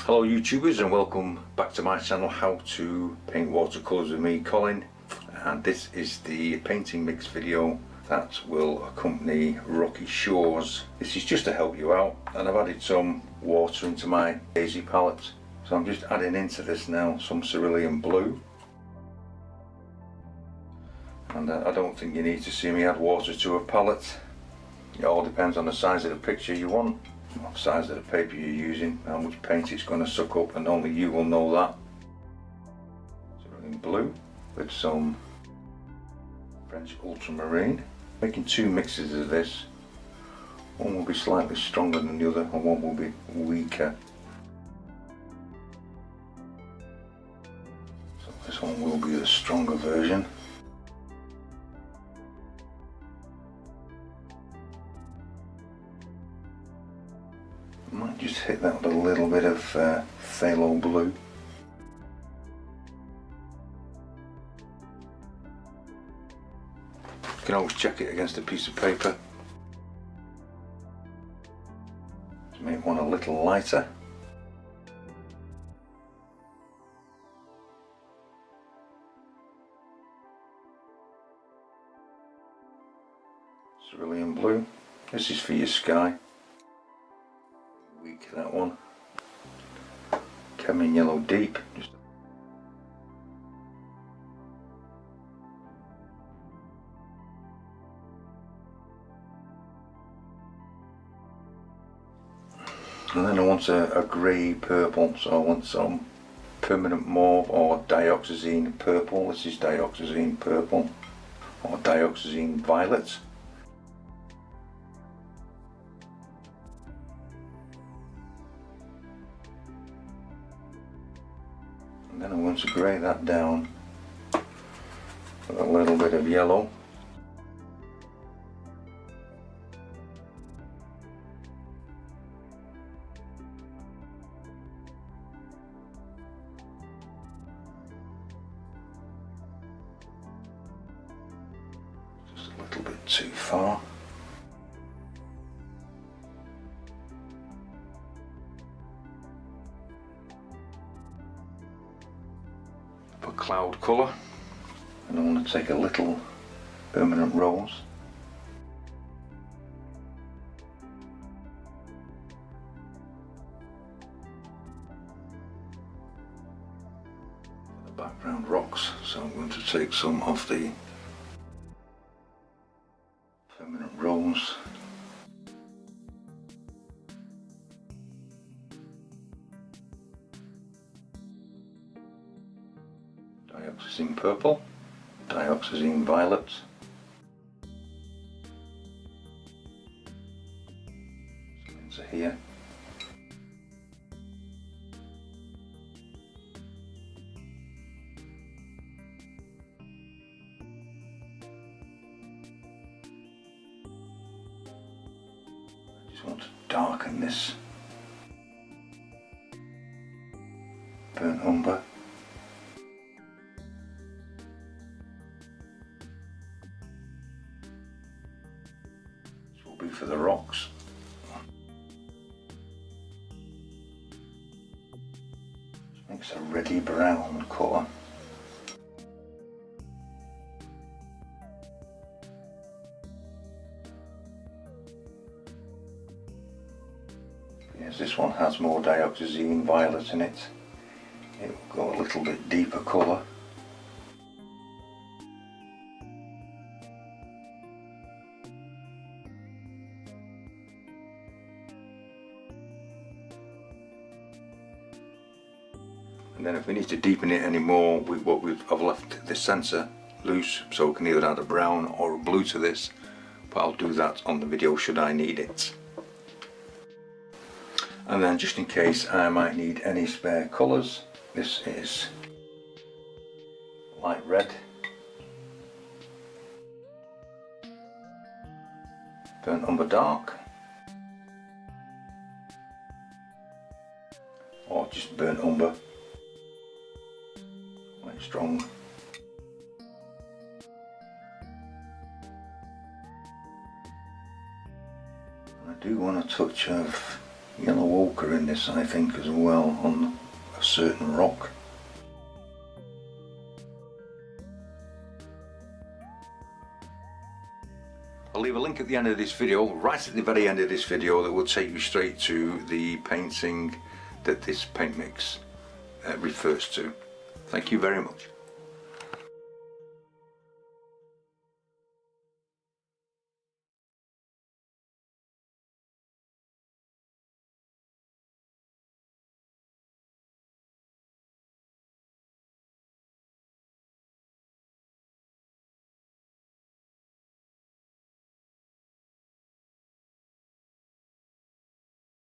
Hello YouTubers, and welcome back to my channel, How to Paint Watercolors with me, Colin. And this is the painting mix video that will accompany Rocky Shores. This is just to help you out, and I've added some water into my Daisy palette. So I'm just adding into this now some cerulean blue. And I don't think you need to see me add water to a palette. It all depends on the size of the picture you want, what size of the paper you're using, how much paint it's going to suck up, and only you will know that. Cerulean blue with some French ultramarine. Making two mixes of this. One will be slightly stronger than the other, and one will be weaker. So this one will be the stronger version. I might just hit that with a little bit of phthalo blue. You can always check it against a piece of paper to make one a little lighter. Cerulean blue. This is for your sky. Weak, that one. Cadmium yellow deep. And then I want a grey purple, so I want some permanent mauve or dioxazine purple. This is dioxazine purple or dioxazine violet. And then I want to grey that down with a little bit of yellow. Just a little bit too far. For cloud colour, and I want to take a little permanent rose. The background rocks, so I'm going to take some of the permanent rose. Dioxazine purple, dioxazine violet, some into here, I just want to darken this burnt umber. For the rocks. Just makes a reddy brown colour. Yes, this one has more dioxazine violet in it. It will go a little bit deeper colour. And then if we need to deepen it any more, I've left the centre loose, so we can either add a brown or a blue to this, but I'll do that on the video should I need it. And then just in case I might need any spare colours, this is light red, burnt umber dark, or just burnt umber. Quite strong. I do want a touch of yellow ochre in this, I think, as well, on a certain rock. I'll leave a link at the end of this video, right at the very end of this video, that will take you straight to the painting that this paint mix refers to. Thank you very much.